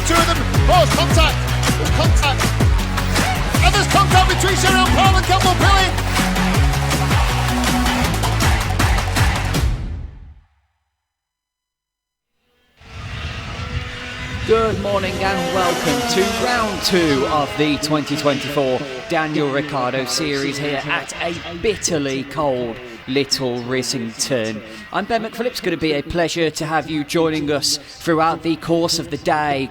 two of them. Oh, contact. There's contact. And there's contact between Cheryl Paul and Campbell Pilling. Good morning and welcome to round 2 of the 2024 Daniel Ricciardo Series here at a bitterly cold Little Rissington. I'm Ben McPhillips. It's going to be a pleasure to have you joining us throughout the course of the day.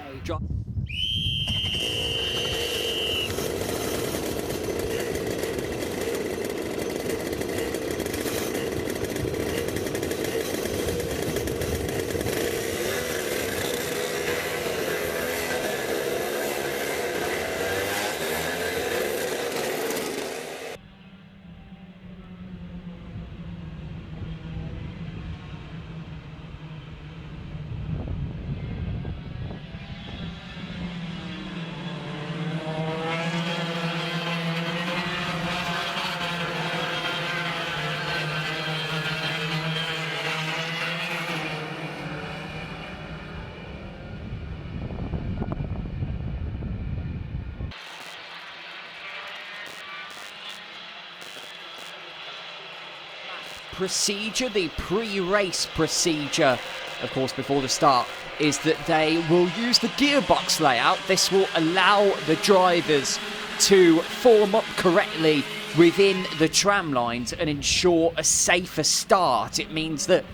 Procedure, the pre-race procedure, of course, before the start, is that they will use the gearbox layout. This will allow the drivers to form up correctly within the tram lines and ensure a safer start. It means that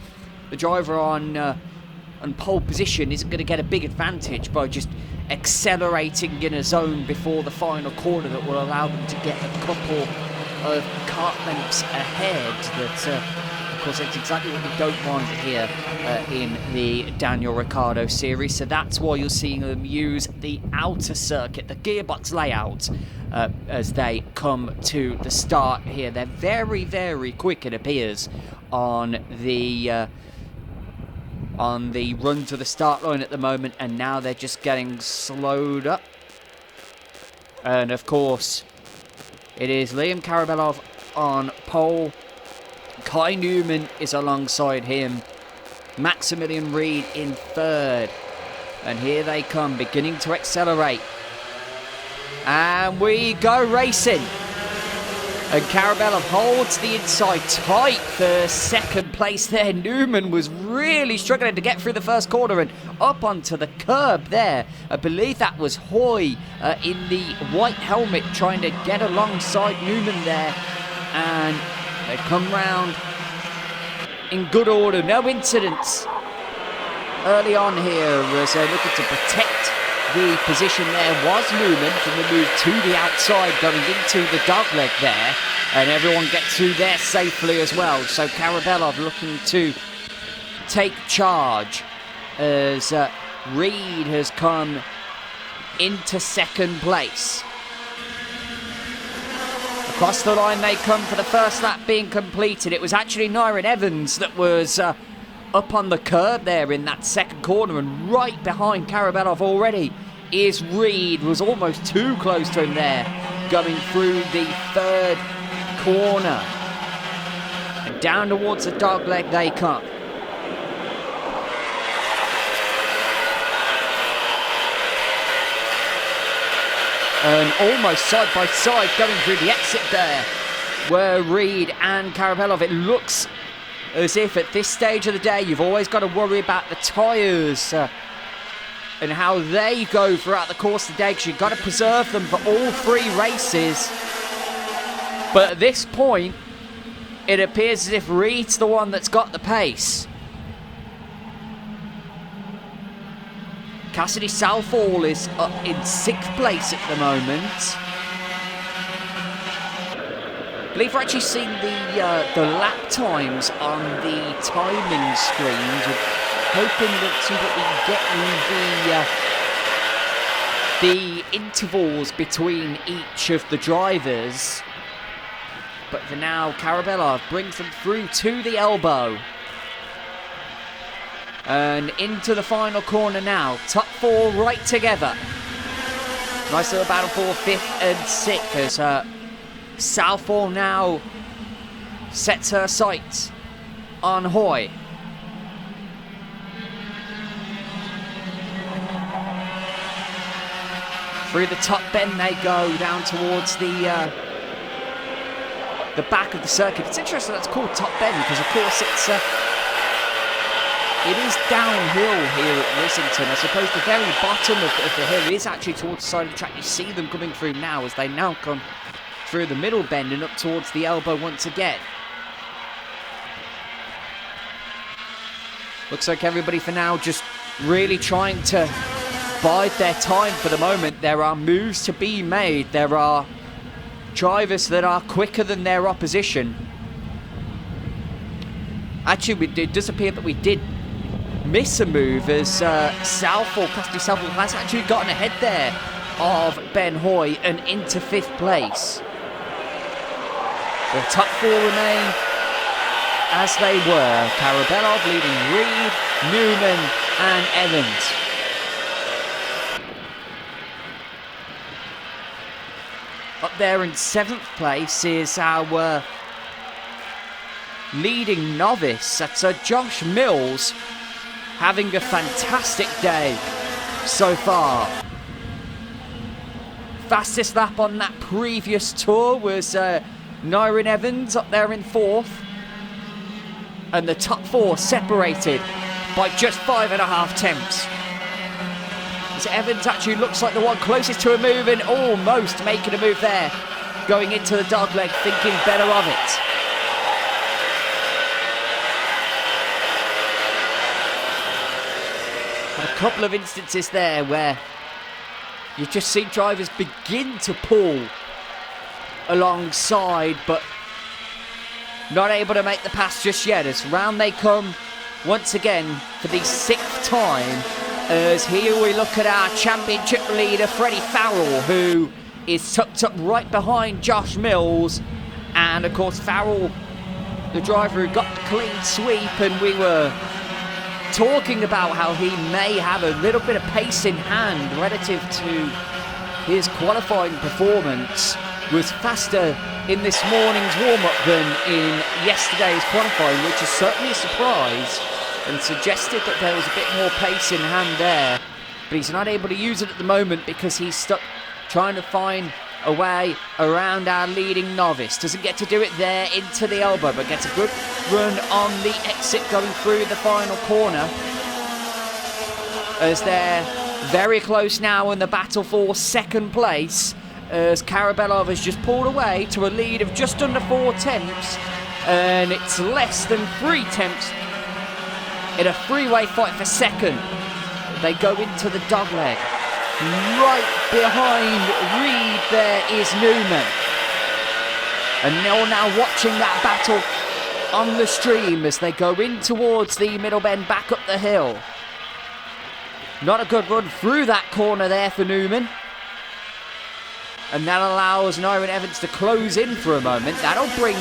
the driver on pole position isn't going to get a big advantage by just accelerating in a zone before the final corner that will allow them to get a couple of kart lengths ahead. That, of course, that's exactly what we don't want here in the Daniel Ricciardo Series. So that's why you're seeing them use the outer circuit, the gearbox layout, as they come to the start here. They're very, very quick, it appears, on the run to the start line at the moment, and now they're just getting slowed up. And of course, it is Liam Karabelov on pole. Kai Newman is alongside him. Maximilian Reed in third. And here they come, beginning to accelerate. And we go racing. And Karabelov holds the inside tight for second place there. Newman was really struggling to get through the first corner and up onto the curb there. I believe that was Hoy in the white helmet trying to get alongside Newman there. And they come round in good order. No incidents early on here as they're looking to protect the position. There was Newman from the move to the outside going into the dogleg there, and everyone gets through there safely as well. So Karabelov looking to take charge as Reed has come into second place. Across the line they come for the first lap being completed. It was actually Nyron Evans that was up on the curb there in that second corner, and right behind Karabelov already is Reed. Was almost too close to him there, going through the third corner. And down towards the dogleg they come. And almost side by side going through the exit there were Reed and Karabelov. It looks as if at this stage of the day you've always got to worry about the tyres and how they go throughout the course of the day, because you've got to preserve them for all three races. But at this point it appears as if Reed's the one that's got the pace. Cassidy Southall is up in 6th place at the moment. I believe we're actually seeing the lap times on the timing screens, hoping that we get the intervals between each of the drivers. But for now, Karabelov brings them through to the elbow. And into the final corner now. Top four right together. Nice little battle for 5th and 6th as Southall now sets her sights on Hoy. Through the top bend they go down towards the back of the circuit. It's interesting that's called top bend because, of course, it is downhill here at Rissington. I suppose the very bottom of the hill is actually towards the side of the track. You see them coming through now as they now come through the middle bend and up towards the elbow once again. Looks like everybody for now just really trying to bide their time for the moment. There are moves to be made. There are drivers that are quicker than their opposition. Actually, it does appear that we did miss a move as Cassidy Southall has actually gotten ahead there of Ben Hoy and into 5th place. The top 4 remain as they were. Karabelov leading Reed, Newman and Evans. Up there in 7th place is our leading novice. That's Josh Mills, having a fantastic day so far. Fastest lap on that previous tour was Nyron Evans up there in 4th. And the top 4 separated by just 5.5 tenths. As Evans actually looks like the one closest to a move and almost making a move there. Going into the dogleg, thinking better of it. A couple of instances there where you just see drivers begin to pull alongside, but not able to make the pass just yet. As round they come once again for the 6th time. As here we look at our championship leader, Freddie Farrell, who is tucked up right behind Josh Mills. And of course Farrell, the driver who got the clean sweep, and we were talking about how he may have a little bit of pace in hand relative to his qualifying performance, was faster in this morning's warm-up than in yesterday's qualifying, which is certainly a surprise and suggested that there was a bit more pace in hand there. But he's not able to use it at the moment because he's stuck trying to find a way around our leading novice. Doesn't get to do it there into the elbow, but gets a good run on the exit going through the final corner. As they're very close now in the battle for 2nd place, as Karabelov has just pulled away to a lead of just under 4 tenths, and it's less than 3 tenths in a three-way fight for 2nd. They go into the dogleg. Right behind Reed there is Newman. And they're now watching that battle on the stream as they go in towards the middle bend, back up the hill. Not a good run through that corner there for Newman. And that allows Nyron Evans to close in for a moment. That'll bring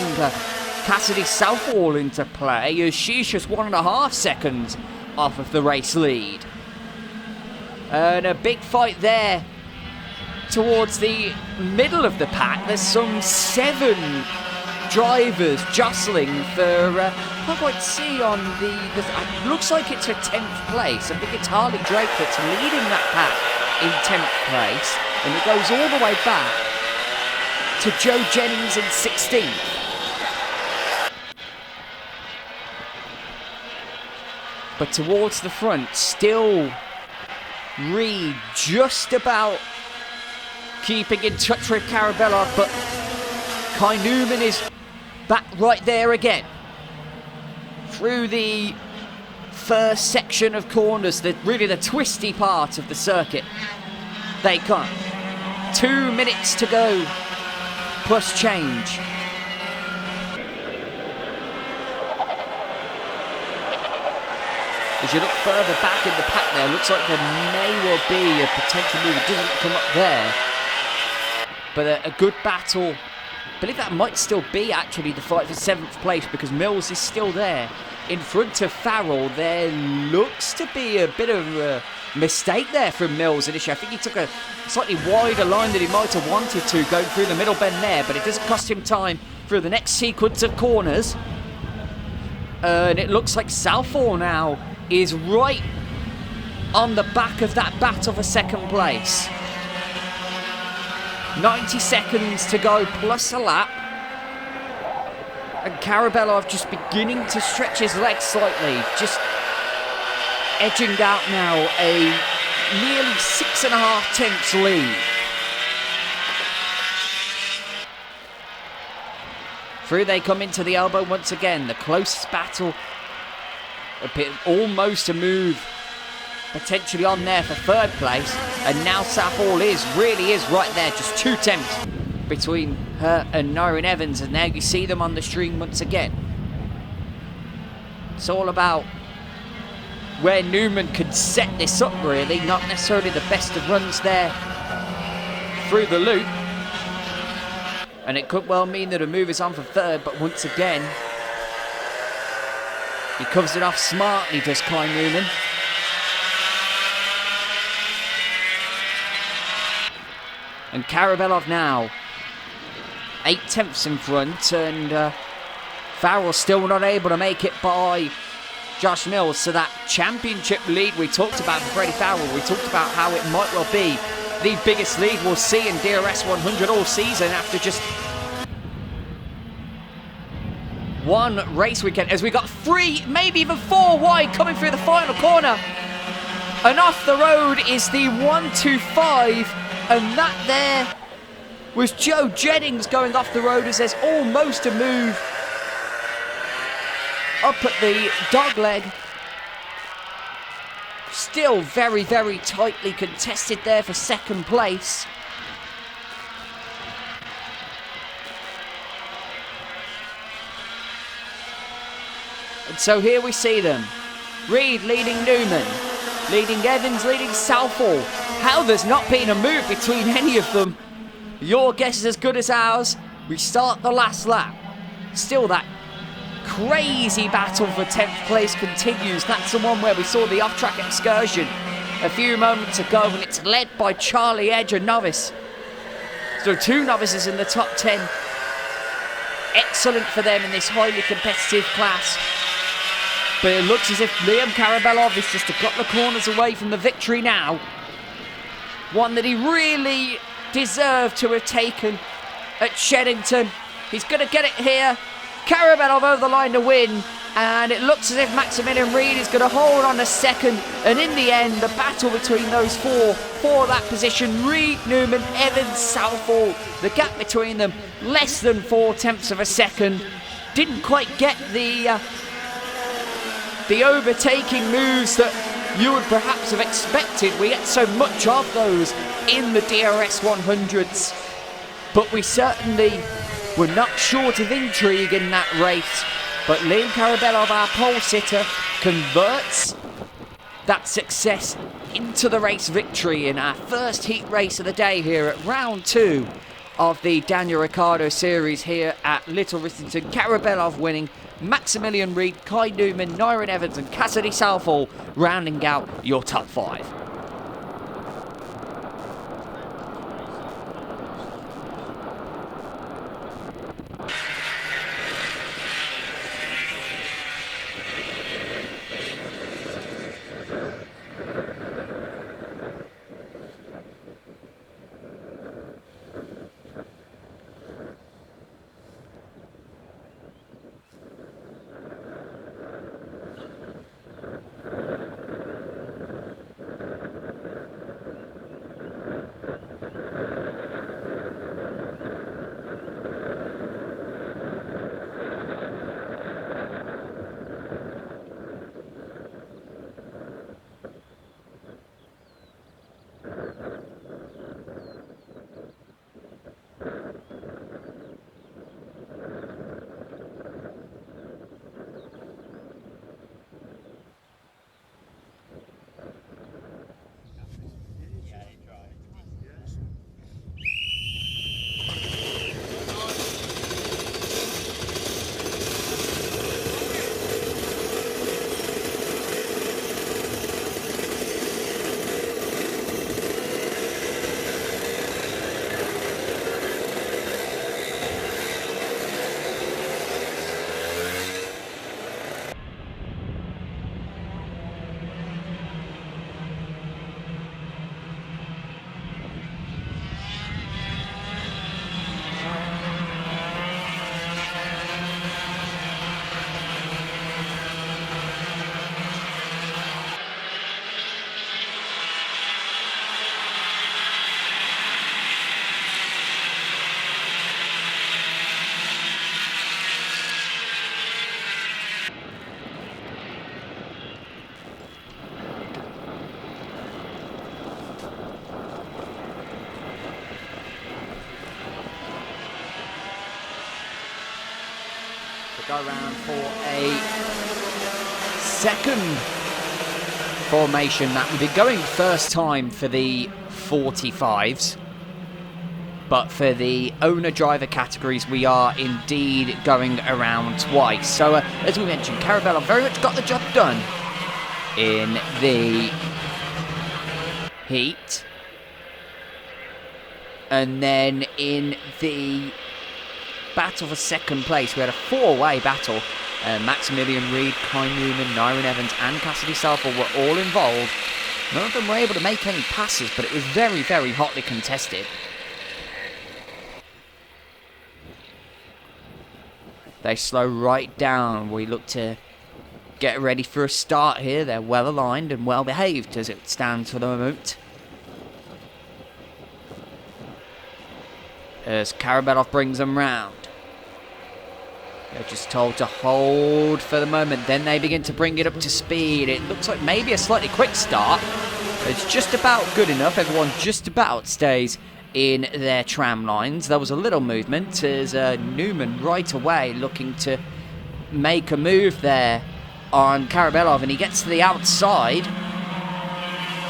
Cassidy Southall into play, as she's just 1.5 seconds off of the race lead. And a big fight there towards the middle of the pack. There's some 7 drivers jostling for, I can't quite see on the it looks like it's a 10th place. I think it's Harley Drake that's leading that pack in 10th place. And it goes all the way back to Joe Jennings in 16th. But towards the front, still Reed just about keeping in touch with Karabelov, but Kai Newman is back right there again. Through the first section of corners, really the twisty part of the circuit, they come. 2 minutes to go, plus change. As you look further back in the pack there, looks like there may well be a potential move. It doesn't come up there. But a good battle. I believe that might still be actually the fight for 7th place, because Mills is still there. In front of Farrell, there looks to be a bit of a mistake there from Mills initially. I think he took a slightly wider line than he might have wanted to, going through the middle bend there, but it doesn't cost him time through the next sequence of corners. And it looks like Southall now is right on the back of that battle for 2nd place. 90 seconds to go plus a lap. And Karabelov just beginning to stretch his legs slightly. Just edging out now a nearly 6.5 tenths lead. Through they come into the elbow once again. The closest battle. Almost a move potentially on there for third place. And now Southall really is right there. Just 2 tenths between her and Nyrin Evans. And there you see them on the stream once again. It's all about where Newman could set this up really. Not necessarily the best of runs there through the loop. And it could well mean that a move is on for third, but once again, he covers it off smartly, does Kai Newman. And Karabelov now, 8 tenths in front, and Farrell still not able to make it by Josh Mills. So that championship lead we talked about for Freddie Farrell, we talked about how it might well be the biggest lead we'll see in DRS100 all season after just one race weekend, as we got 3, maybe even 4 wide coming through the final corner. And off the road is the 125, and that there was Joe Jennings going off the road as there's almost a move up at the dogleg. Still very, very tightly contested there for second place. And so here we see them. Reed leading Newman, leading Evans, leading Southall. How there's not been a move between any of them, your guess is as good as ours. We start the last lap. Still that crazy battle for 10th place continues. That's the one where we saw the off-track excursion a few moments ago, and it's led by Charlie Edge, a novice. So 2 novices in the top 10. Excellent for them in this highly competitive class. But it looks as if Liam Karabelov is just a couple of corners away from the victory now. One that he really deserved to have taken at Sheddington. He's going to get it here. Karabelov over the line to win, and it looks as if Maximilian Reed is going to hold on a second, and in the end the battle between those 4 for that position, Reed, Newman, Evans, Southall, the gap between them less than 4 tenths of a second. Didn't quite get the overtaking moves that you would perhaps have expected. We get so much of those in the DRS 100s, but we certainly were not short of intrigue in that race. But Liam Karabelov, our pole sitter, converts that success into the race victory in our first heat race of the day here at round 2 of the Daniel Ricciardo Series here at Little Rissington. Karabelov winning, Maximilian Reed, Kai Newman, Nyrin Evans and Cassidy Southall rounding out your top 5. Go around for a second formation. That would be going first time for the 45s. But for the owner-driver categories, we are indeed going around twice. So, as we mentioned, Carabello very much got the job done in the heat. And then in the battle for second place, we had a four-way battle. Maximilian Reed, Kai Newman, Nyron Evans and Cassidy Southall were all involved. None of them were able to make any passes, but it was very, very hotly contested. They slow right down. We look to get ready for a start here. They're well aligned and well behaved as it stands for the moment. As Karabelov brings them round. They're just told to hold for the moment. Then they begin to bring it up to speed. It looks like maybe a slightly quick start. It's just about good enough. Everyone just about stays in their tram lines. There was a little movement as Newman right away looking to make a move there on Karabelov, and he gets to the outside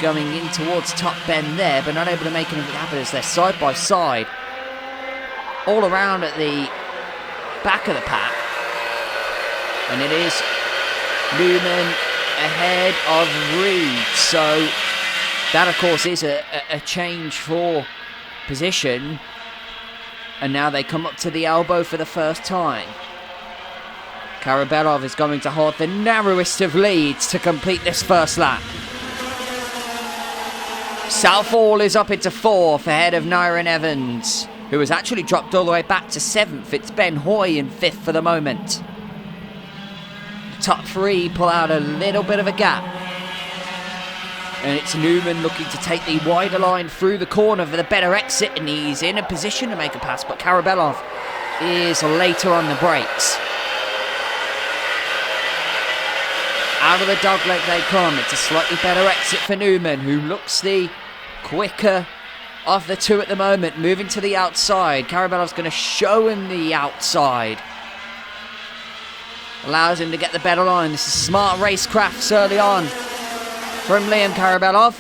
going in towards top bend there, but not able to make anything happen as they're side by side all around at the back of the pack. And it is Newman ahead of Reed, so that of course is a change for position, and now they come up to the elbow for the first time. Karabelov is going to hold the narrowest of leads to complete this first lap. Southall is up into fourth ahead of Nyron Evans, who has actually dropped all the way back to seventh. It's Ben Hoy in fifth for the moment. The top three pull out a little bit of a gap. And it's Newman looking to take the wider line through the corner for the better exit, and he's in a position to make a pass, but Karabelov is later on the brakes. Out of the dogleg they come. It's a slightly better exit for Newman, who looks the quicker of the two at the moment, moving to the outside. Karabelov's going to show him the outside. Allows him to get the better line. This is smart racecrafts early on from Liam Karabelov.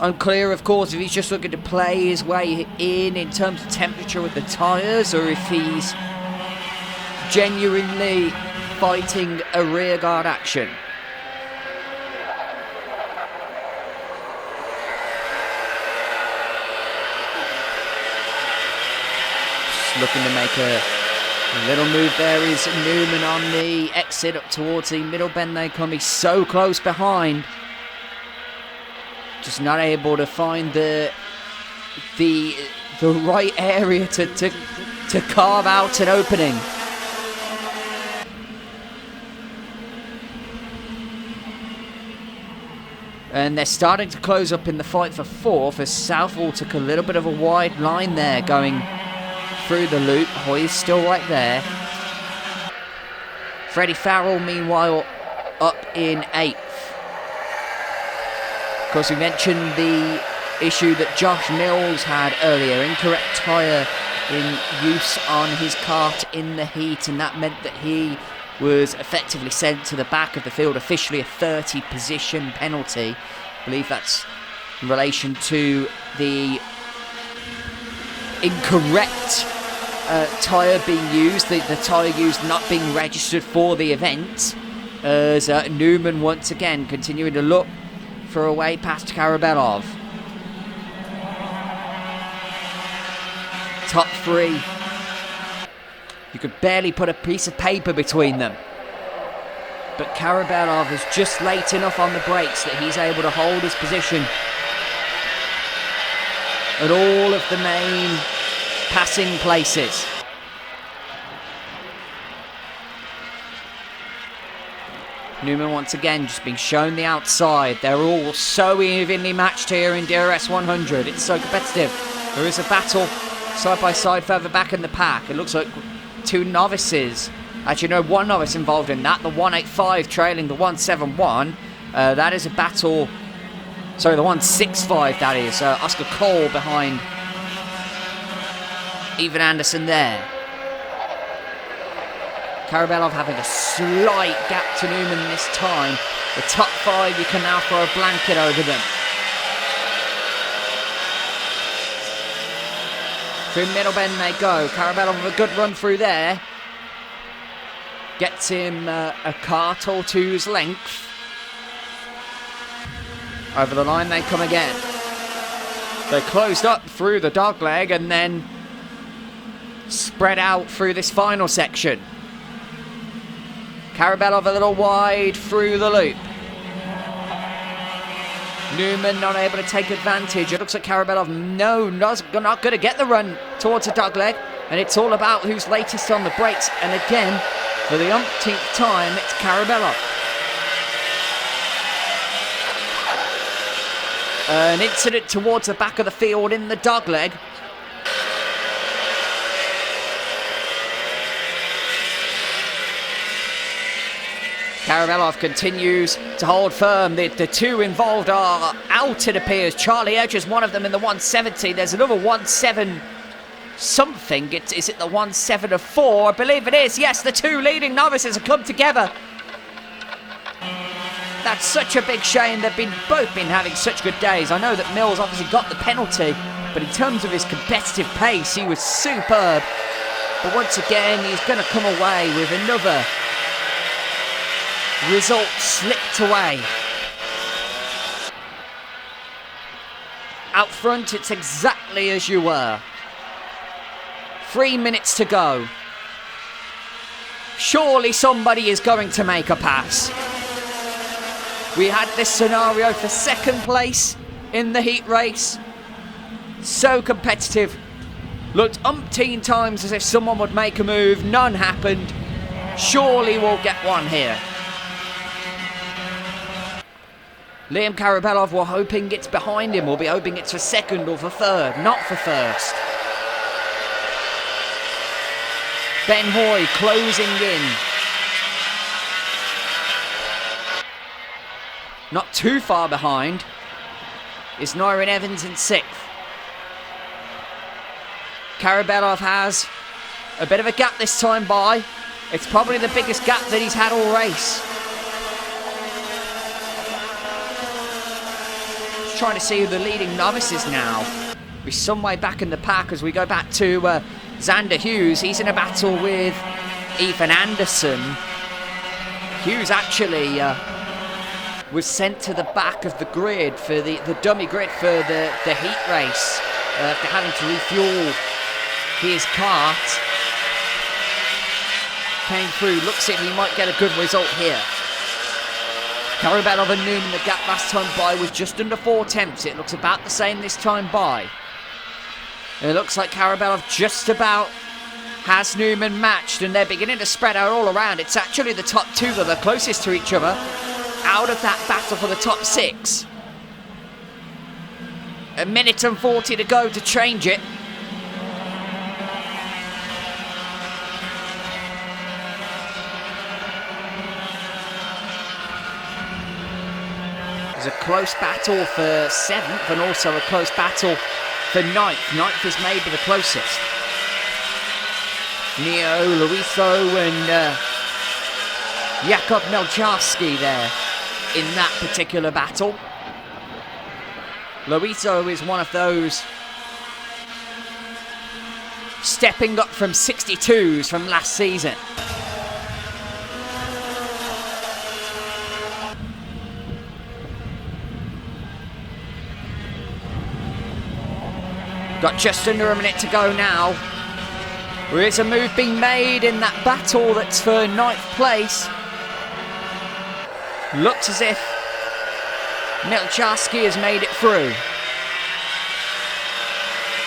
Unclear, of course, if he's just looking to play his way in terms of temperature with the tyres, or if he's genuinely fighting a rearguard action. Just looking to make a little move there is Newman on the exit up towards the middle bend they come. He's so close behind. Just not able to find the right area to carve out an opening. And they're starting to close up in the fight for fourth as Southall took a little bit of a wide line there going through the loop. Hoy is still right there. Freddie Farrell, meanwhile, up in eighth. Of course, we mentioned the issue that Josh Mills had earlier. Incorrect tyre in use on his kart in the heat, and that meant that he was effectively sent to the back of the field. Officially a 30 position penalty. I believe that's in relation to the incorrect tyre being used, the tyre used not being registered for the event, as Newman once again continuing to look for a way past Karabelov. Top three. You could barely put a piece of paper between them. But Karabelov is just late enough on the brakes that he's able to hold his position at all of the main passing places. Newman once again just being shown the outside. They're all so evenly matched here in DRS100. It's so competitive. There is a battle side by side further back in the pack. It looks like two novices. Actually, no, one novice involved in that. The 185 trailing the 171. That is a battle. Sorry, the 165, that is. Oscar Cole behind Even Anderson there. Karabelov having a slight gap to Newman this time. The top 5, you can now throw a blanket over them. Through middle bend they go. Karabelov with a good run through there. Gets him a cart or two's length. Over the line they come again. They closed up through the dogleg and then spread out through this final section. Karabelov a little wide through the loop. Newman not able to take advantage. It looks like Karabelov not going to get the run towards the dogleg. And it's all about who's latest on the brakes. And again, for the umpteenth time, it's Karabelov. An incident towards the back of the field in the dogleg. Karabelov continues to hold firm. The two involved are out, it appears. Charlie Edge is one of them in the 170. There's another 17 something. Is it the 174? I believe it is. Yes, the two leading novices have come together. That's such a big shame. They've both been having such good days. I know that Mills obviously got the penalty, but in terms of his competitive pace, he was superb. But once again, he's going to come away with another result slipped away. Out front, it's exactly as you were. 3 minutes to go. Surely somebody is going to make a pass. We had this scenario for second place in the heat race. So competitive. Looked umpteen times as if someone would make a move. None happened. Surely we'll get one here. Liam Karabelov, we're hoping it's behind him. We'll be hoping it's for second or for third, not for first. Ben Hoy closing in. Not too far behind is Nyron Evans in 6th. Karabelov has a bit of a gap this time by. It's probably the biggest gap that he's had all race. Just trying to see who the leading novice is now. We're some way back in the pack as we go back to Xander Hughes. He's in a battle with Ethan Anderson. Hughes actually was sent to the back of the grid for the dummy grid for the heat race after having to refuel his cart. Came through, looks like he might get a good result here. Karabelov and Newman, the gap last time by was just under 4 tenths. It looks about the same this time by. It looks like Karabelov just about has Newman matched, and they're beginning to spread out all around. It's actually the top 2 that are closest to each other out of that battle for the top 6. 1 minute and 40 to go to change it. There's a close battle for 7th and also a close battle for 9th. 9th is maybe the closest. Neo, Luiso and Jakub Melcharski there in that particular battle. Luiso is one of those stepping up from 62s from last season. Got just under a minute to go now. There is a move being made in that battle that's for 9th place. Looks as if Melcharski has made it through.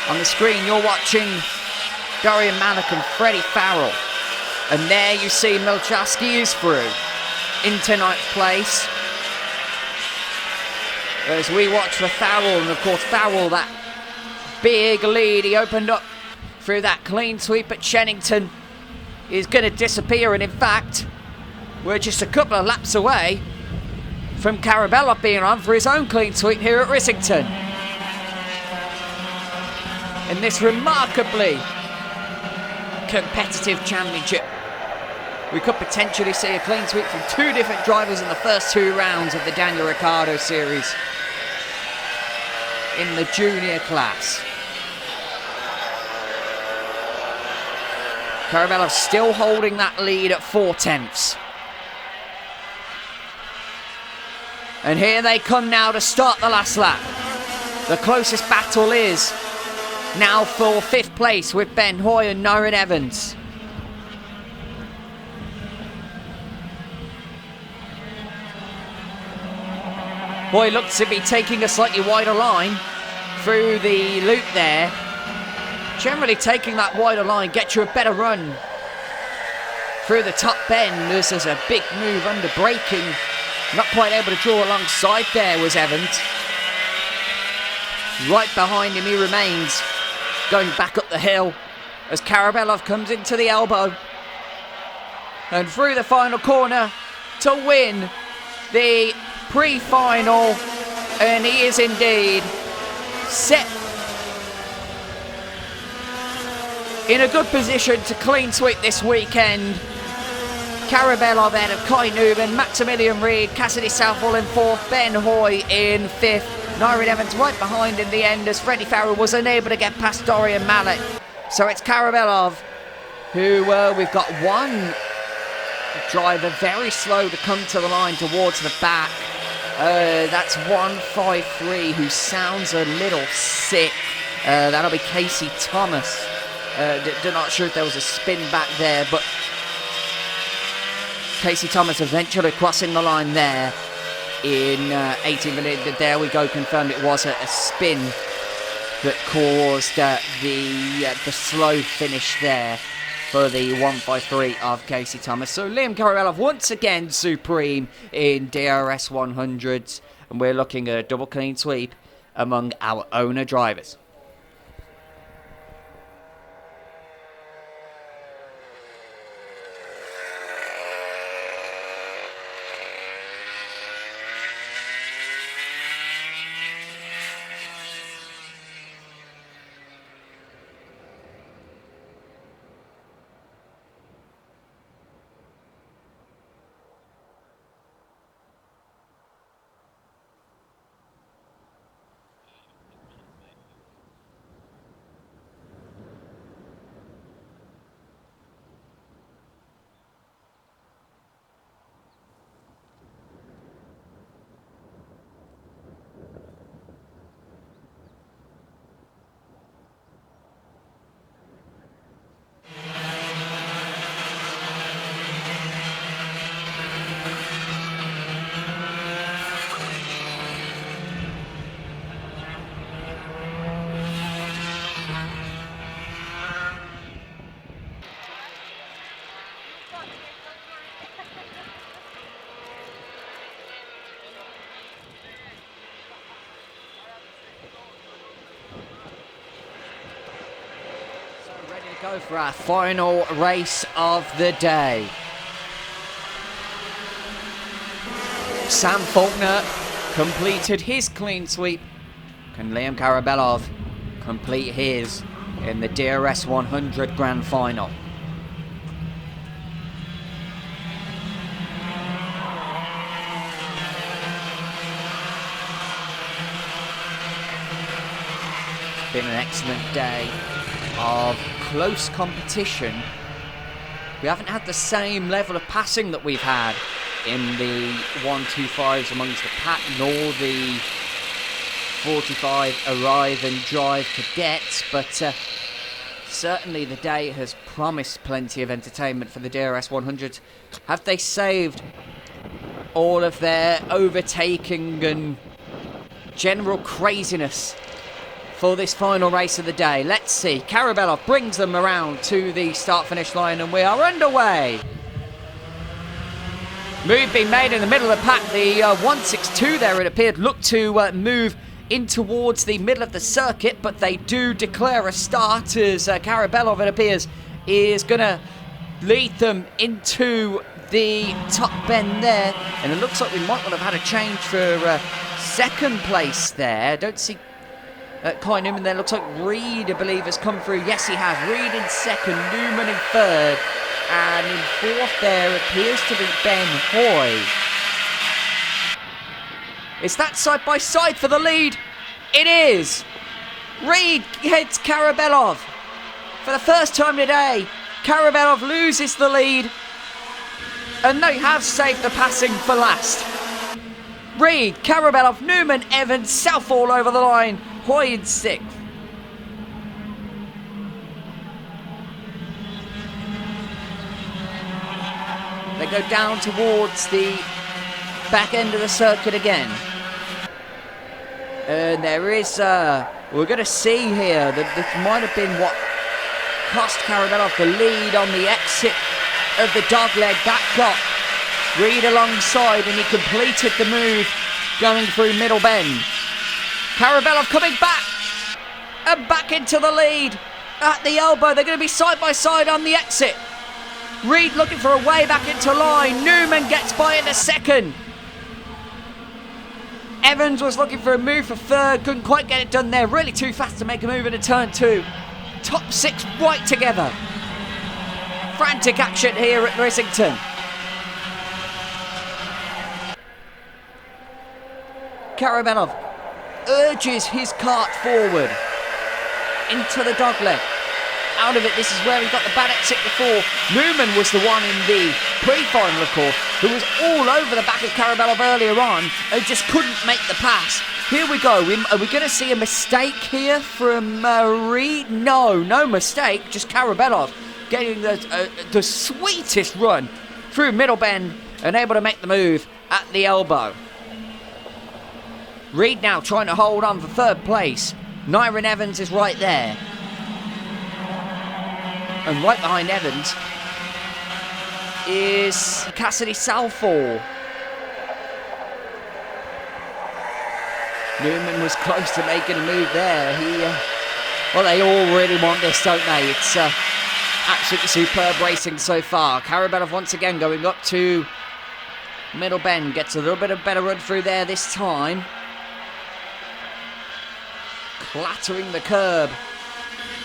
On the screen you're watching Dorian Malik and Freddie Farrell. And there you see Melcharski is through into 9th place. As we watch for Farrell, and of course Farrell, that big lead he opened up through that clean sweep at Chennington is going to disappear, and in fact we're just a couple of laps away from Karabelov being on for his own clean sweep here at Rissington. In this remarkably competitive championship. We could potentially see a clean sweep from two different drivers in the first two rounds of the Daniel Ricciardo Series in the junior class. Caraballo still holding that lead at 4/10. And here they come now to start the last lap. The closest battle is now for 5th place with Ben Hoy and Nyron Evans. Hoy looks to be taking a slightly wider line through the loop there. Generally taking that wider line gets you a better run through the top bend. This is a big move under braking. Not quite able to draw alongside there was Evans. Right behind him he remains, going back up the hill as Caraballo comes into the elbow. And through the final corner to win the pre-final, and he is indeed set in a good position to clean sweep this weekend. Caraballo then of Kai Newman, Maximilian Reed, Cassidy Southall in 4th, Ben Hoy in 5th, Nyron Evans right behind in the end as Freddie Farrell was unable to get past Dorian Mallet. So it's Caraballo who we've got one driver very slow to come to the line towards the back. That's 153 who sounds a little sick. That'll be Casey Thomas. Not sure if there was a spin back there, but Casey Thomas eventually crossing the line there in 18 minutes. There we go, confirmed it was a spin that caused the slow finish there for the 153 of Casey Thomas. So Liam Caraballo once again supreme in DRS100s, and we're looking at a double clean sweep among our owner drivers. Go for our final race of the day. Sam Faulkner completed his clean sweep. Can Liam Caraballo complete his in the DRS100 Grand Final? It's been an excellent day of close competition. We haven't had the same level of passing that we've had in the 125s amongst the pack, nor the 45 arrive and drive cadets, but certainly the day has promised plenty of entertainment for the DRS100s. Have they saved all of their overtaking and general craziness for this final race of the day? Let's see. Caraballo brings them around to the start-finish line, and we are underway. Move being made in the middle of the pack. The 162 there, it appeared, looked to move in towards the middle of the circuit, but they do declare a start as Caraballo, it appears, is going to lead them into the top bend there. And it looks like we might not have had a change for second place there. Don't see Kai Newman there. Looks like Reed, I believe, has come through. Yes, he has. Reed in second, Newman in third. And in fourth there appears to be Ben Hoy. Is that side by side for the lead? It is. Reed heads Karabelov. For the first time today, Karabelov loses the lead. And they have saved the passing for last. Reed, Karabelov, Newman, Evans, Southall over the line. Hoy in sixth. They go down towards the back end of the circuit again. And there is, we're going to see here that this might have been what cost Karabelov the lead on the exit of the dogleg. That got Reed alongside and he completed the move going through Middle Bend. Karabelov coming back and back into the lead at the elbow. They're going to be side by side on the exit. Reed looking for a way back into line. Newman gets by in the second. Evans was looking for a move for third. Couldn't quite get it done there. Really too fast to make a move into turn two. Top six right together. Frantic action here at Rissington. Karabelov urges his cart forward into the dogleg. Out of it, this is where he got the bad exit before. Newman was the one in the pre-final, of course, who was all over the back of Karabelov earlier on and just couldn't make the pass. Here we go. Are we going to see a mistake here from Reed? No mistake. Just Karabelov getting the sweetest run through Middle Bend and able to make the move at the elbow. Reed now trying to hold on for third place. Nyron Evans is right there. And right behind Evans is Cassidy Southall. Newman was close to making a move there. Well, they all really want this, don't they? It's absolutely superb racing so far. Karabelov once again going up to Middle Bend. Gets a little bit of better run through there this time. Clattering the curb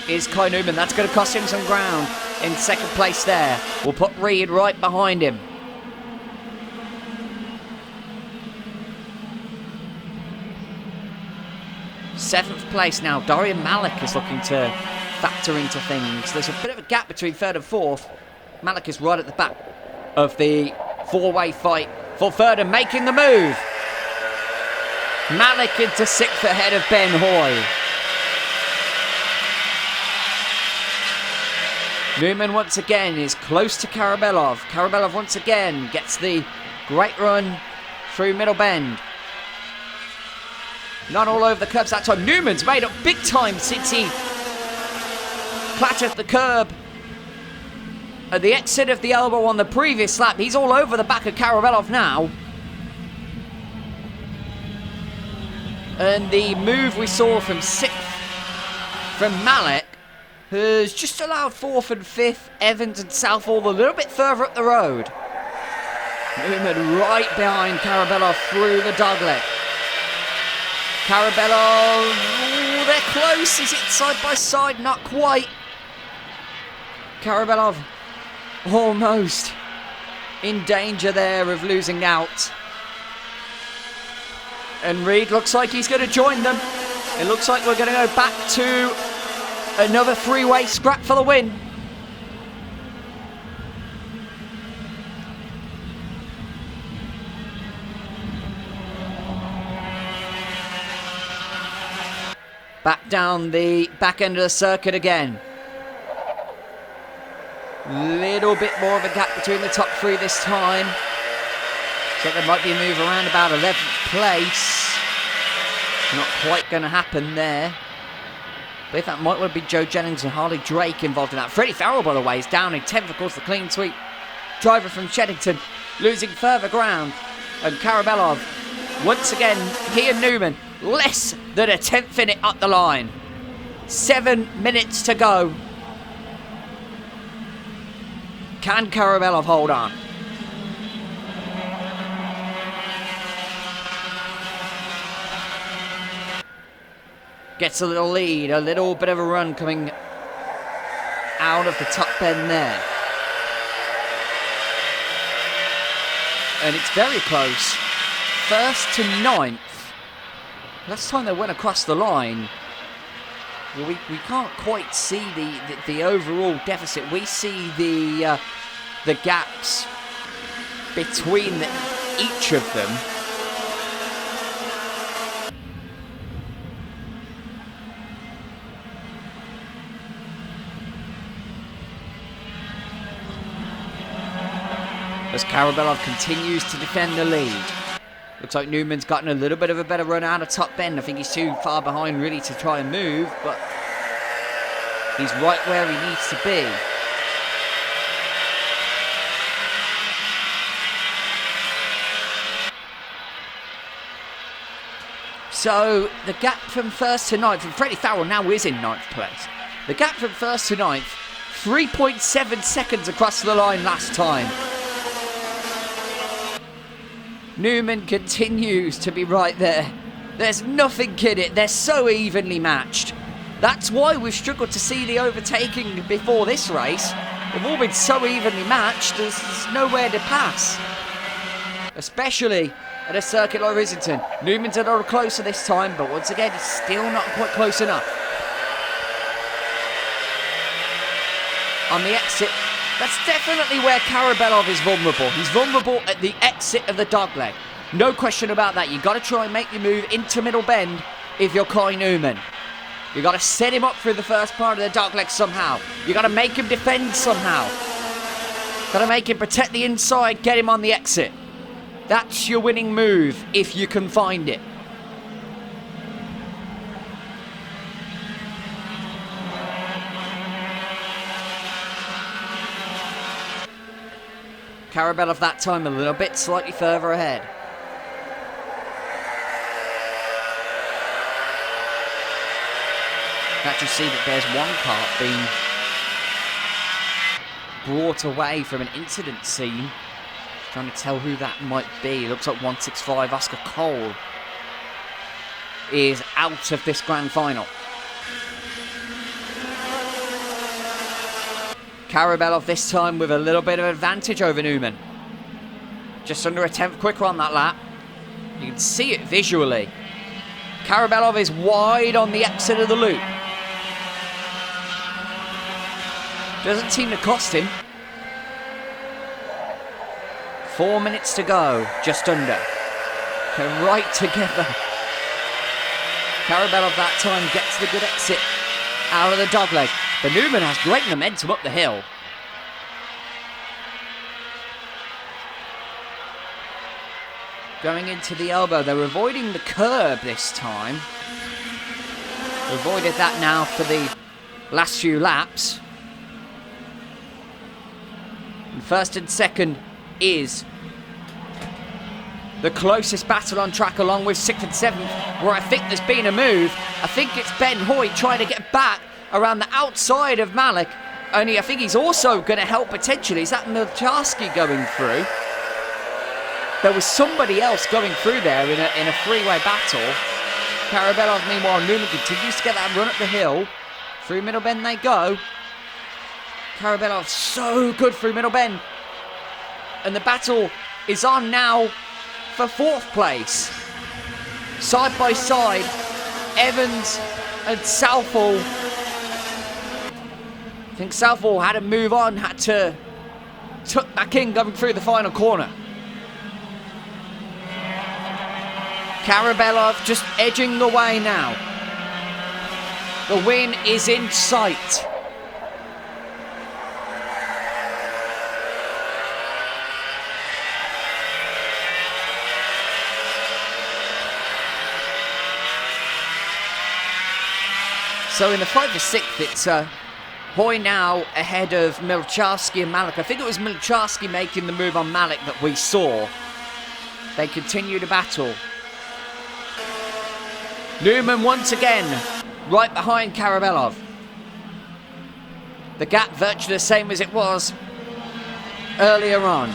is Kai Newman. That's going to cost him some ground in second place there. We'll put Reed right behind him. Seventh place now. Dorian Malik is looking to factor into things. There's a bit of a gap between third and fourth. Malik is right at the back of the four-way fight for third and making the move. Malik into sixth ahead of Ben Hoy. Newman once again is close to Karabelov. Karabelov once again gets the great run through Middle Bend. Not all over the curbs that time. Newman's made up big time since he clattered the curb at the exit of the elbow on the previous lap. He's all over the back of Karabelov now. And the move we saw from sixth from Malik has just allowed fourth and fifth, Evans and Southall a little bit further up the road. Newman right behind Karabelov through the dogleg. Karabelov, they're close. Is it side by side? Not quite. Karabelov almost in danger there of losing out. And Reed looks like he's going to join them. It looks like we're going to go back to another three-way scrap for the win. Back down the back end of the circuit again. Little bit more of a gap between the top three this time. So there might be a move around about 11th place. Not quite going to happen there. I believe that might well be Joe Jennings and Harley Drake involved in that. Freddie Farrell, by the way, is down in 10th, of course, the clean sweep driver from Sheddington, losing further ground. And Karabelov, once again, he and Newman, less than a 10th in it up the line. 7 minutes to go. Can Karabelov hold on? gets a little lead, a little bit of a run coming out of the top bend there. And it's very close. 1st to 9th. Last time they went across the line, well, we can't quite see the overall deficit. We see the gaps between each of them. As Karabelov continues to defend the lead. Looks like Newman's gotten a little bit of a better run out of top bend. I think he's too far behind really to try and move, but he's right where he needs to be. So the gap from 1st to 9th, and Freddie Farrell now is in 9th place. The gap from 1st to 9th, 3.7 seconds across the line last time. Newman continues to be right there. There's nothing in it. They're so evenly matched. That's why we've struggled to see the overtaking before this race. They've all been so evenly matched, there's nowhere to pass. Especially at a circuit like Rissington. Newman's a little closer this time, but once again, he's still not quite close enough. On the exit, that's definitely where Karabelov is vulnerable. He's vulnerable at the exit of the dogleg. No question about that. You've got to try and make your move into middle bend if you're Kai Newman. You've got to set him up through the first part of the dogleg somehow. You've got to make him defend somehow. Got to make him protect the inside, get him on the exit. That's your winning move if you can find it. Karabelov that time a little bit slightly further ahead. You can actually see that there's one cart being brought away from an incident scene. Trying to tell who that might be. Looks like 165 Oscar Cole is out of this grand final. Karabelov this time with a little bit of advantage over Newman. Just under a 10th quicker on that lap. You can see it visually. Karabelov is wide on the exit of the loop. Doesn't seem to cost him. 4 minutes to go, just under. They're right together. Karabelov that time gets the good exit out of the dogleg. But Newman has great momentum up the hill. Going into the elbow, they're avoiding the curb this time. Avoided that now for the last few laps. And first and second is the closest battle on track, along with 6th and 7th, where I think there's been a move. I think it's Ben Hoyt trying to get back around the outside of Malik. Only I think he's also going to help potentially. Is that Milcharski going through? There was somebody else going through there in a three-way battle. Karabelov, meanwhile, Newman continues to get that run up the hill. Through middle bend they go. Karabelov so good through middle bend. And the battle is on now for 4th place. Side by side, Evans and Southall. I think Southall had to move on, had to tuck back in going through the final corner. Karabelov just edging away now. The win is in sight. So in the 5 to 6th, it's Hoy now ahead of Milcharski and Malik. I think it was Milcharski making the move on Malik that we saw. They continue to battle. Newman once again right behind Karabelov. The gap virtually the same as it was earlier on.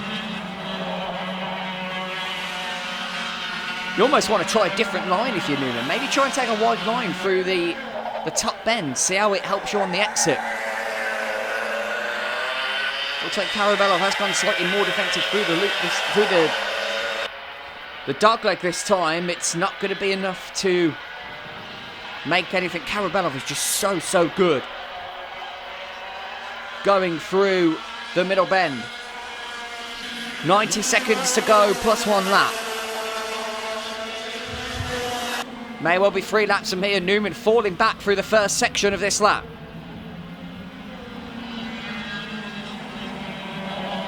You almost want to try a different line if you're Newman. Maybe try and take a wide line through the top bend. See how it helps you on the exit. Looks like Karabelov has gone slightly more defensive through the loop, through the dog leg this time. It's not going to be enough to make anything. Karabelov is just so good going through the middle bend. 90 seconds to go, plus 1 lap. May well be 3 laps from here. Newman falling back through the first section of this lap.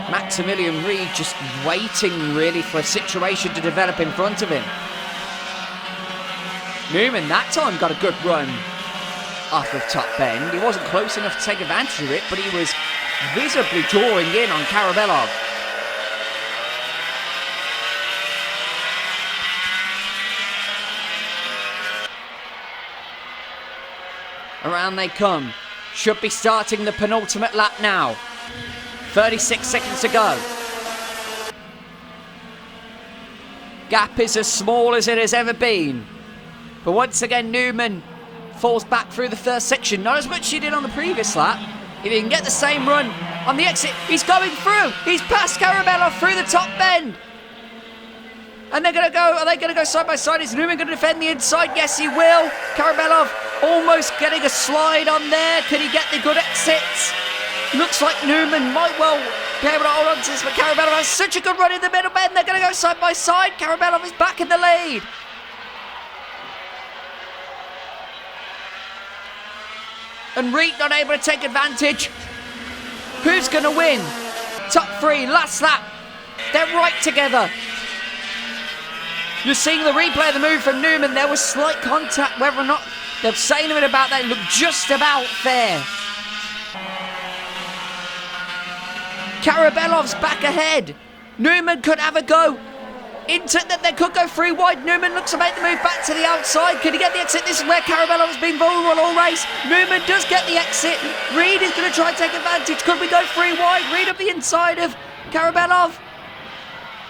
Maximilian Reed just waiting really for a situation to develop in front of him. Newman that time got a good run off of top bend. He wasn't close enough to take advantage of it, but he was visibly drawing in on Karabelov. Around they come. Should be starting the penultimate lap now. 36 seconds to go. Gap is as small as it has ever been. But once again, Newman falls back through the first section. Not as much as he did on the previous lap. If he can get the same run on the exit, he's going through. He's past Karabelov through the top bend. And they're going to go, are they going to go side by side? Is Newman going to defend the inside? Yes, he will. Karabelov almost getting a slide on there. Can he get the good exits? Looks like Newman might well be able to hold on to this, but Karabelov has such a good run in the middle bend. They're going to go side by side. Karabelov is back in the lead. And Reed not able to take advantage. Who's going to win? Top 3, last lap. They're right together. You're seeing the replay of the move from Newman. There was slight contact. Whether or not they're saying anything about that, it looked just about fair. Karabelov's back ahead. Newman could have a go. Into that, they could go 3 wide. Newman looks to make the move back to the outside. Can he get the exit? This is where Karabelov's been vulnerable all race. Newman does get the exit. Reed is going to try and take advantage. Could we go 3 wide? Reed up the inside of Karabelov.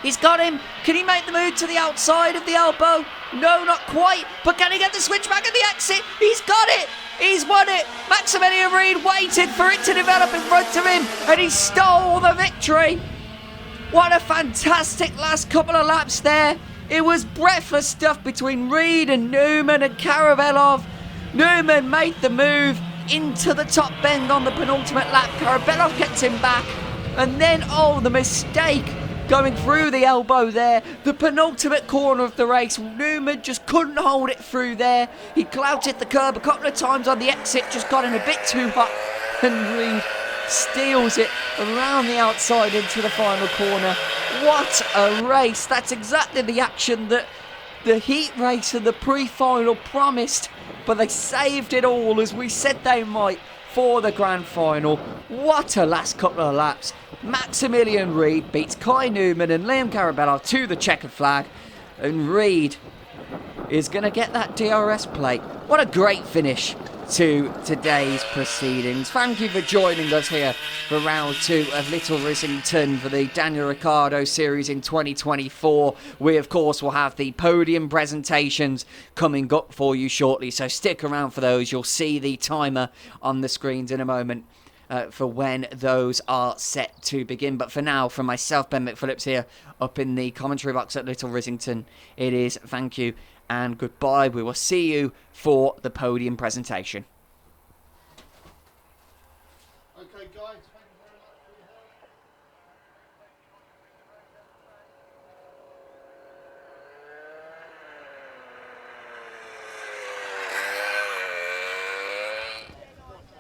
He's got him. Can he make the move to the outside of the elbow? No, not quite. But can he get the switch back at the exit? He's got it. He's won it. Maximilian Reed waited for it to develop in front of him, and he stole the victory. What a fantastic last couple of laps there. It was breathless stuff between Reed and Newman and Karabelov. Newman made the move into the top bend on the penultimate lap. Karabelov gets him back. And then, oh, the mistake going through the elbow there. The penultimate corner of the race. Newman just couldn't hold it through there. He clouted the curb a couple of times on the exit, just got in a bit too hot. And Reed steals it around the outside into the final corner. What a race. That's exactly the action that the heat race and the pre-final promised, but they saved it all, as we said they might, for the grand final. What a last couple of laps. Maximilian Reed beats Kai Newman and Liam Karabelov to the checkered flag, and Reed is going to get that DRS plate. What a great finish to today's proceedings. Thank you for joining us here for round 2 of Little Rissington for the Daniel Ricciardo Series in 2024. We, of course, will have the podium presentations coming up for you shortly, so stick around for those. You'll see the timer on the screens in a moment for when those are set to begin. But for now, from myself, Ben McPhillips here, up in the commentary box at Little Rissington, it is thank you and goodbye. We will see you for the podium presentation. Okay, guys, thank you very much for your help.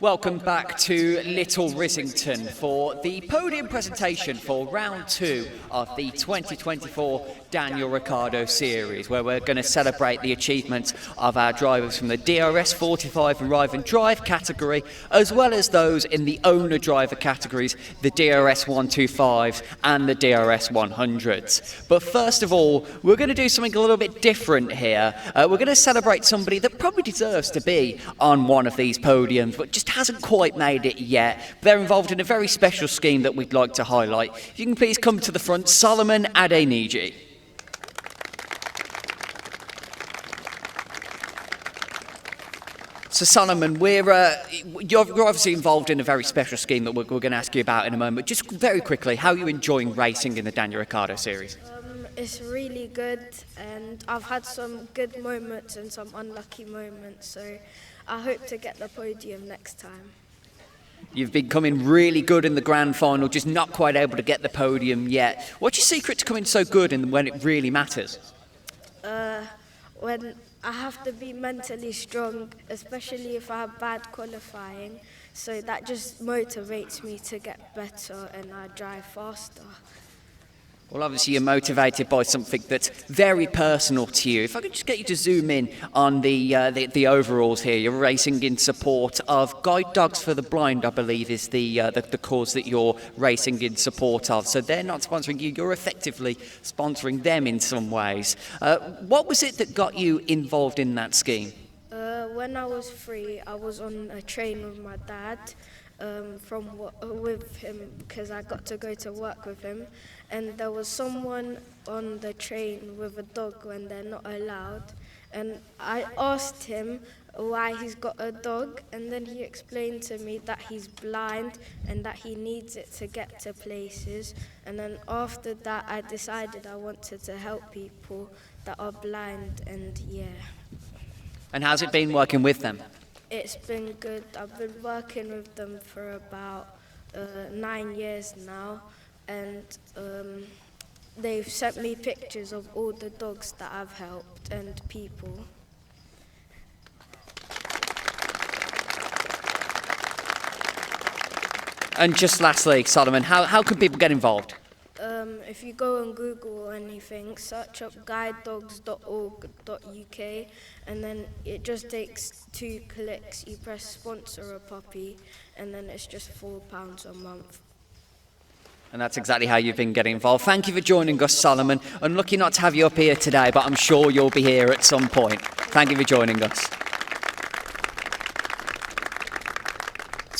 Welcome back to Little Rissington for the podium presentation for round 2 of the 2024 Daniel Ricciardo Series, where we're going to celebrate the achievements of our drivers from the DRS45 Arrive and Drive category, as well as those in the owner-driver categories, the DRS125s and the DRS100s. But first of all, we're going to do something a little bit different here. We're going to celebrate somebody that probably deserves to be on one of these podiums, but just hasn't quite made it yet. They're involved in a very special scheme that we'd like to highlight. If you can please come to the front, Solomon Adeniji. So Solomon, you're obviously involved in a very special scheme that we're going to ask you about in a moment. Just very quickly, how are you enjoying racing in the Daniel Ricciardo Series? It's really good, and I've had some good moments and some unlucky moments, so I hope to get the podium next time. You've been coming really good in the grand final, just not quite able to get the podium yet. What's your secret to coming so good and when it really matters? When I have to be mentally strong, especially if I have bad qualifying, so that just motivates me to get better and I drive faster. Well, obviously you're motivated by something that's very personal to you. If I could just get you to zoom in on the overalls here. You're racing in support of Guide Dogs for the Blind, I believe, is the cause that you're racing in support of. So they're not sponsoring you, you're effectively sponsoring them in some ways. What was it that got you involved in that scheme? When I was 3, I was on a train with my dad. With him because I got to go to work with him, and there was someone on the train with a dog when they're not allowed, and I asked him why he's got a dog, and then he explained to me that he's blind and that he needs it to get to places, and then after that I decided I wanted to help people that are blind, and yeah. And how's it been working with them? It's been good. I've been working with them for about 9 years now, and they've sent me pictures of all the dogs that I've helped and people. And just lastly, Solomon, how can people get involved? If you go on Google or anything, search up guidedogs.org.uk, and then it just takes 2 clicks. You press sponsor a puppy, and then it's just £4 a month. And that's exactly how you've been getting involved. Thank you for joining us, Solomon. Unlucky not to have you up here today, but I'm sure you'll be here at some point. Thank you for joining us.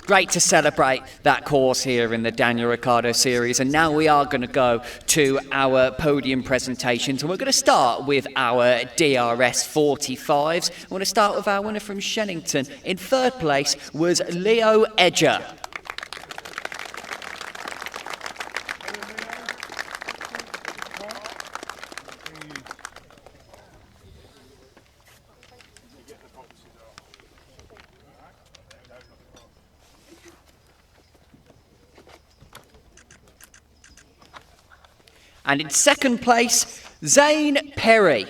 Great to celebrate that course here in the Daniel Ricciardo Series, and now we are going to go to our podium presentations, and we're going to start with our DRS 45s. We're going to start with our winner from Shennington. In 3rd place was Leo Edger. And in 2nd place, Zane Perry.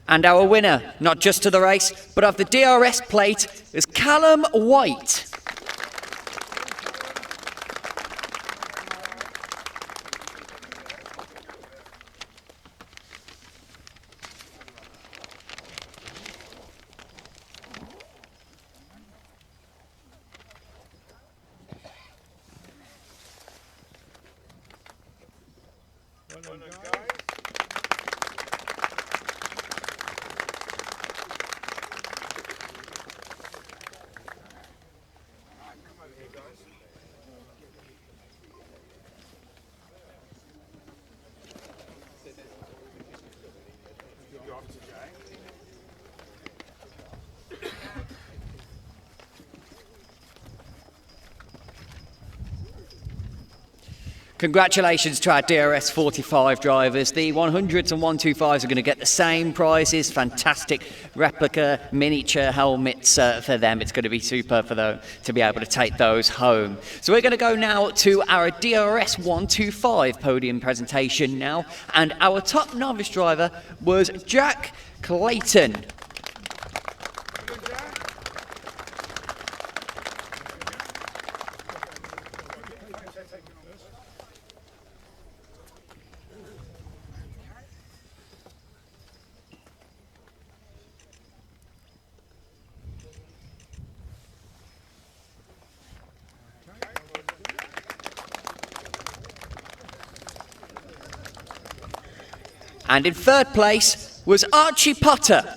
And our winner, not just of the race, but of the DRS plate, is Callum White. Congratulations to our DRS 45 drivers. The 100s and 125s are going to get the same prizes. Fantastic replica miniature helmets for them. It's going to be super for them to be able to take those home. So we're going to go now to our DRS 125 podium presentation now. And our top novice driver was Jack Clayton. And in 3rd place was Archie Potter.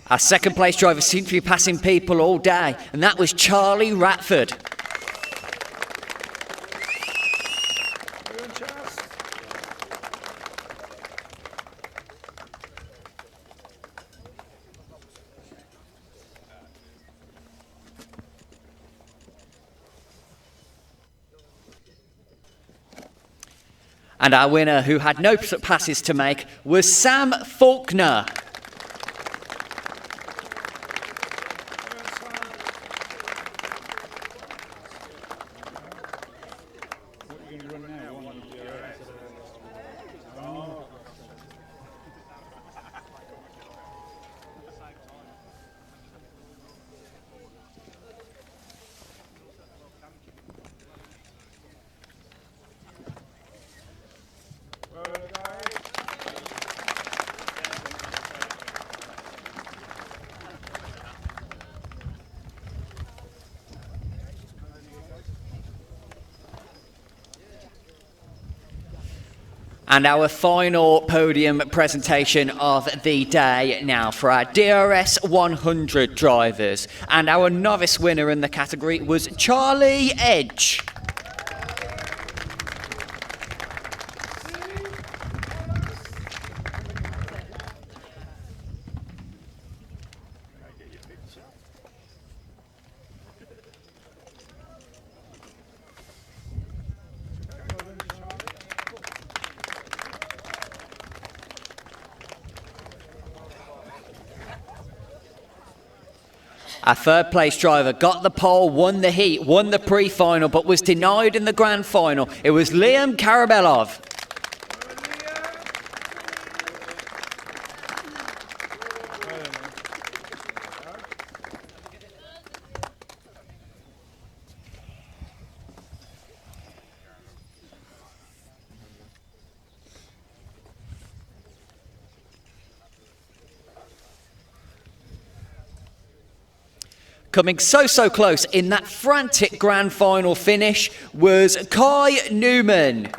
Our second place driver seemed to be passing people all day, and that was Charlie Ratford. And our winner, who had no passes to make, was Sam Faulkner. And our final podium presentation of the day now for our DRS100 drivers. And our novice winner in the category was Charlie Edge. Our third place driver got the pole, won the heat, won the pre-final, but was denied in the grand final. It was Liam Karabelov. Coming so close in that frantic grand final finish was Kai Newman.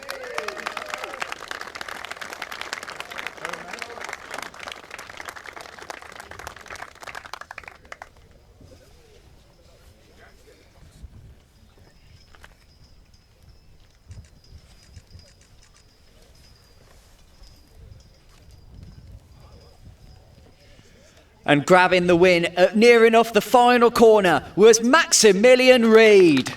And grabbing the win at near enough the final corner was Maximilian Reed.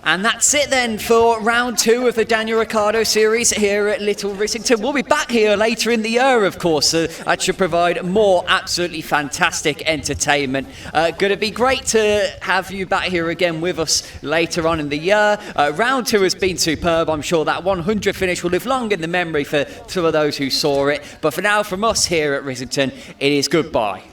And that's it then for round 2 of the Daniel Ricciardo Series here at Little Rissington. We'll be back here later in the year, of course, so that should provide more absolutely fantastic entertainment. Going to be great to have you back here again with us later on in the year. Round 2 has been superb. I'm sure that 100 finish will live long in the memory for some of those who saw it. But for now, from us here at Rissington, it is goodbye.